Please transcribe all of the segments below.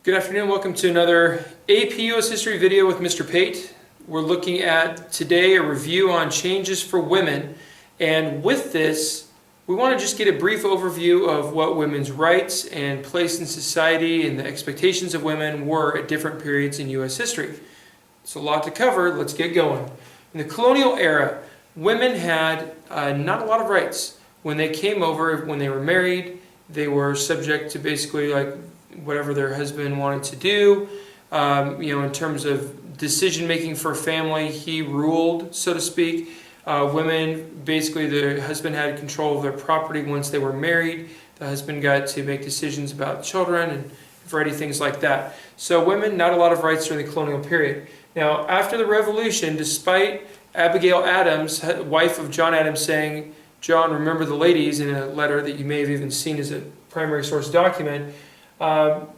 Good afternoon, welcome to another AP US History video with Mr. Pate. We're looking at today a review on changes for women, and with this we want to just get a brief overview of what women's rights and place in society and the expectations of women were at different periods in US history. It's a lot to cover, let's get going. In the colonial era, women had not a lot of rights. When they came over, when they were married, they were subject to basically like whatever their husband wanted to do. In terms of decision making for family, he ruled, so to speak. Women, basically the husband had control of their property once they were married. The husband got to make decisions about children and a variety of things like that. So women, not a lot of rights during the colonial period. Now, after the Revolution, despite Abigail Adams, wife of John Adams, saying, "John, remember the ladies," in a letter that you may have even seen as a primary source document,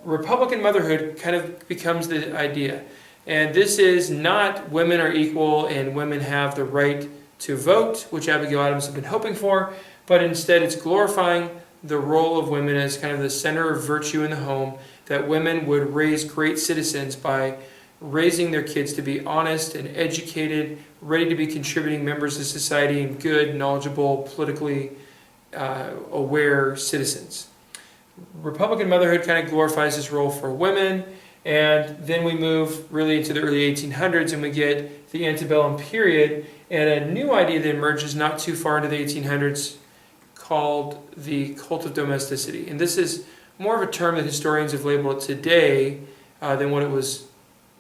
Republican motherhood kind of becomes the idea. And this is not women are equal and women have the right to vote, which Abigail Adams had been hoping for, but instead it's glorifying the role of women as kind of the center of virtue in the home, that women would raise great citizens by raising their kids to be honest and educated, ready to be contributing members of society and good, knowledgeable, politically aware citizens. Republican motherhood kind of glorifies this role for women, and then we move really into the early 1800s and we get the antebellum period, and a new idea that emerges not too far into the 1800s called the cult of domesticity. And this is more of a term that historians have labeled it today than what it was.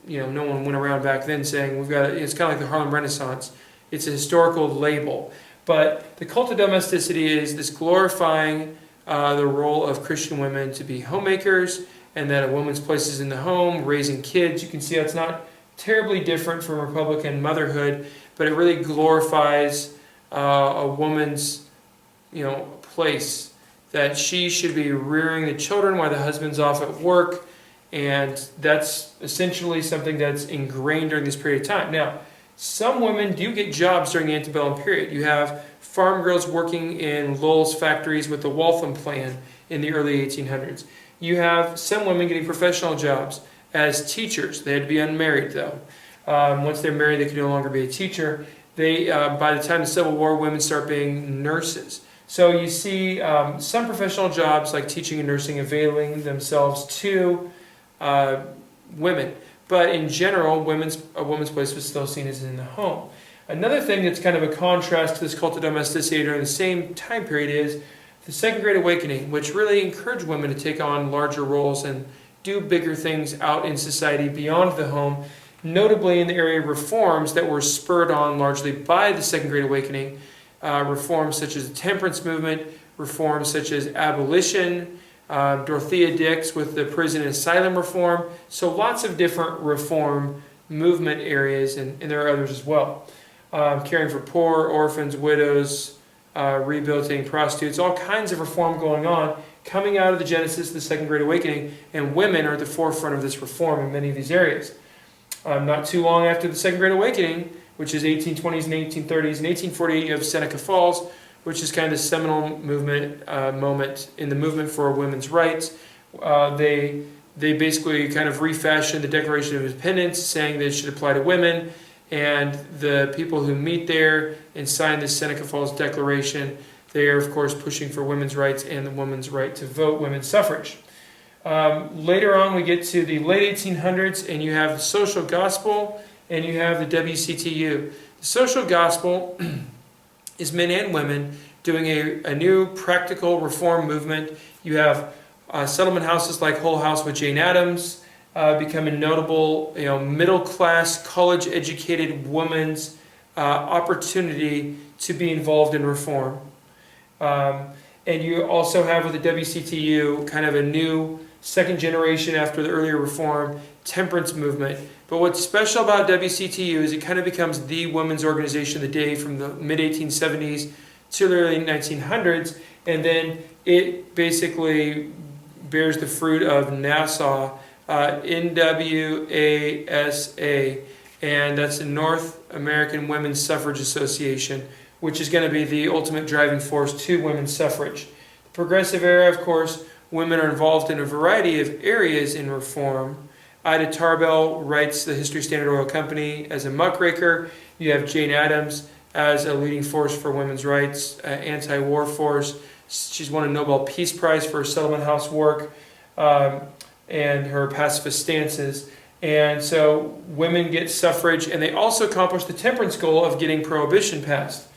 No one went around back then saying it's kind of like the Harlem Renaissance. It's a historical label. But the cult of domesticity is this glorifying the role of Christian women to be homemakers, and that a woman's place is in the home, raising kids. You can see that's not terribly different from Republican motherhood, but it really glorifies a woman's place, that she should be rearing the children while the husband's off at work, and that's essentially something that's ingrained during this period of time. Now, some women do get jobs during the antebellum period. You have farm girls working in Lowell's factories with the Waltham Plan in the early 1800s. You have some women getting professional jobs as teachers. They had to be unmarried, though. Once they're married, they could no longer be a teacher. By the time of the Civil War, women start being nurses. So you see some professional jobs like teaching and nursing availing themselves to women. But in general, a woman's place was still seen as in the home. Another thing that's kind of a contrast to this cult of domesticity during the same time period is the Second Great Awakening, which really encouraged women to take on larger roles and do bigger things out in society beyond the home, notably in the area of reforms that were spurred on largely by the Second Great Awakening. Reforms such as the temperance movement, reforms such as abolition, Dorothea Dix with the prison and asylum reform. So lots of different reform movement areas, and there are others as well. Caring for poor, orphans, widows, rehabilitating prostitutes, all kinds of reform going on, coming out of the genesis of the Second Great Awakening, and women are at the forefront of this reform in many of these areas. Not too long after the Second Great Awakening, which is 1820s and 1830s, in 1848 you have Seneca Falls, which is kind of the seminal moment in the movement for women's rights. They basically kind of refashioned the Declaration of Independence, saying that it should apply to women, and the people who meet there and sign the Seneca Falls Declaration, they are of course pushing for women's rights and the woman's right to vote, women's suffrage. Later on we get to the late 1800s and you have the social gospel and you have the WCTU. The social gospel is men and women doing a new practical reform movement. You have settlement houses like Hull House with Jane Addams becoming notable, middle-class, college-educated woman's opportunity to be involved in reform. And you also have with the WCTU kind of a new second generation after the earlier reform temperance movement. But what's special about WCTU is it kind of becomes the women's organization of the day from the mid-1870s to the early 1900s, and then it basically bears the fruit of Nassau, NWASA, and that's the North American Women's Suffrage Association, which is going to be the ultimate driving force to women's suffrage. The Progressive era, of course, women are involved in a variety of areas in reform. Ida Tarbell writes the History Standard Oil Company as a muckraker. You have Jane Addams as a leading force for women's rights, anti-war force. She's won a Nobel Peace Prize for her settlement house work and her pacifist stances. And so women get suffrage, and they also accomplish the temperance goal of getting prohibition passed.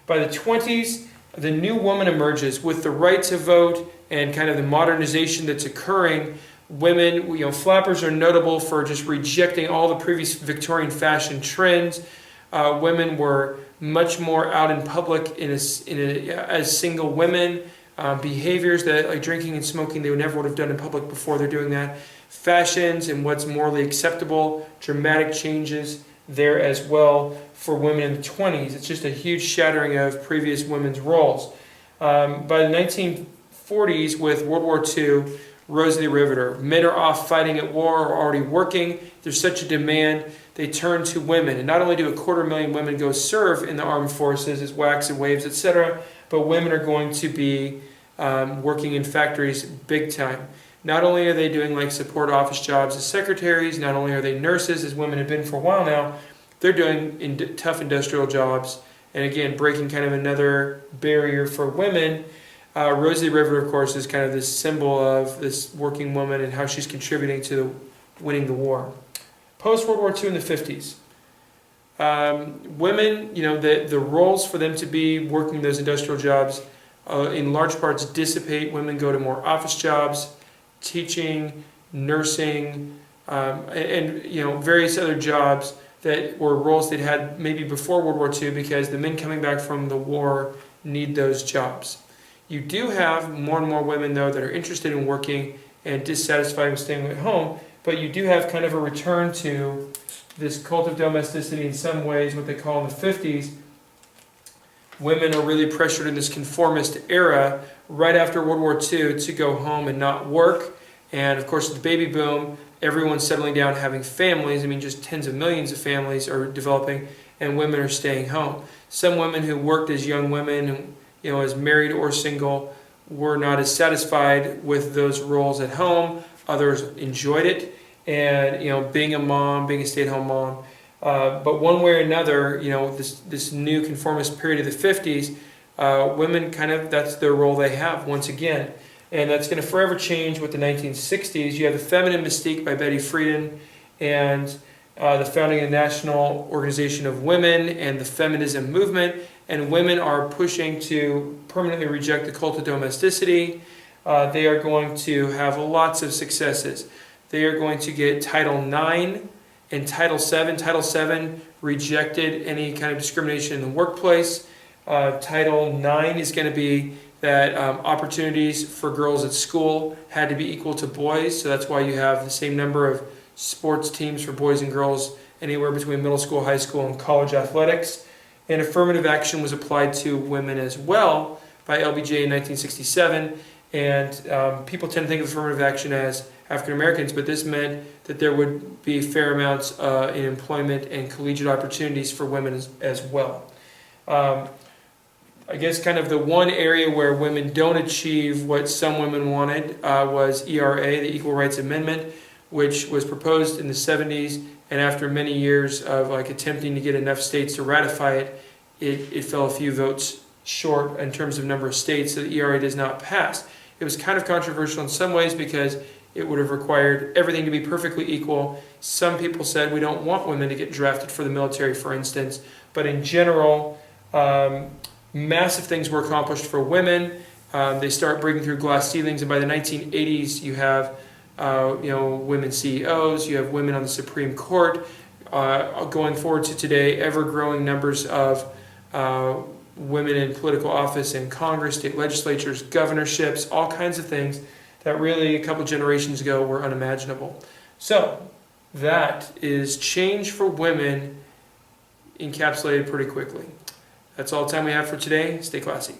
By the 20s, the new woman emerges with the right to vote and kind of the modernization that's occurring. Women, flappers are notable for just rejecting all the previous Victorian fashion trends. Women were much more out in public as single women. Behaviors that, like drinking and smoking, they never would have done in public before. They're doing that. Fashions and what's morally acceptable, dramatic changes there as well for women in the 20s. It's just a huge shattering of previous women's roles. By the 1940s, with World War II, Rosie the Riveter. Men are off fighting at war or already working. There's such a demand. They turn to women. And not only do 250,000 women go serve in the armed forces as WACs and WAVES, etc., but women are going to be working in factories big time. Not only are they doing like support office jobs as secretaries, not only are they nurses, as women have been for a while now, they're doing tough industrial jobs. And again, breaking kind of another barrier for women. Rosie the Riveter, of course, is kind of this symbol of this working woman and how she's contributing to winning the war. Post-World War II in the 50s. Women, the roles for them to be working those industrial jobs in large parts dissipate. Women go to more office jobs, teaching, nursing, and various other jobs that were roles they'd had maybe before World War II, because the men coming back from the war need those jobs. You do have more and more women, though, that are interested in working and dissatisfied with staying at home, but you do have kind of a return to this cult of domesticity in some ways, what they call in the 50s. Women are really pressured in this conformist era right after World War II to go home and not work. And of course, the baby boom, everyone's settling down, having families. I mean, just tens of millions of families are developing, and women are staying home. Some women who worked as young women, as married or single, were not as satisfied with those roles at home. Others enjoyed it, and being a mom, being a stay-at-home mom. But one way or another, this new conformist period of the 50s, women that's their role they have once again. And that's going to forever change with the 1960s. You have The Feminine Mystique by Betty Friedan, and the founding of the National Organization of Women and the feminism movement. And women are pushing to permanently reject the cult of domesticity. They are going to have lots of successes. They are going to get Title IX and Title VII. Title VII rejected any kind of discrimination in the workplace. Title IX is going to be that opportunities for girls at school had to be equal to boys. So that's why you have the same number of sports teams for boys and girls anywhere between middle school, high school, and college athletics. And affirmative action was applied to women as well by LBJ in 1967. And people tend to think of affirmative action as African Americans, but this meant that there would be fair amounts in employment and collegiate opportunities for women as well. I guess kind of the one area where women don't achieve what some women wanted was ERA, the Equal Rights Amendment, which was proposed in the 70s, and after many years of attempting to get enough states to ratify it, it fell a few votes short in terms of number of states, so the ERA does not pass. It was kind of controversial in some ways because it would have required everything to be perfectly equal. Some people said we don't want women to get drafted for the military, for instance, but in general, massive things were accomplished for women. They start breaking through glass ceilings, and by the 1980s, you have women CEOs, you have women on the Supreme Court. Going forward to today, ever-growing numbers of women in political office in Congress, state legislatures, governorships, all kinds of things that really a couple generations ago were unimaginable. So that is change for women encapsulated pretty quickly. That's all the time we have for today. Stay classy.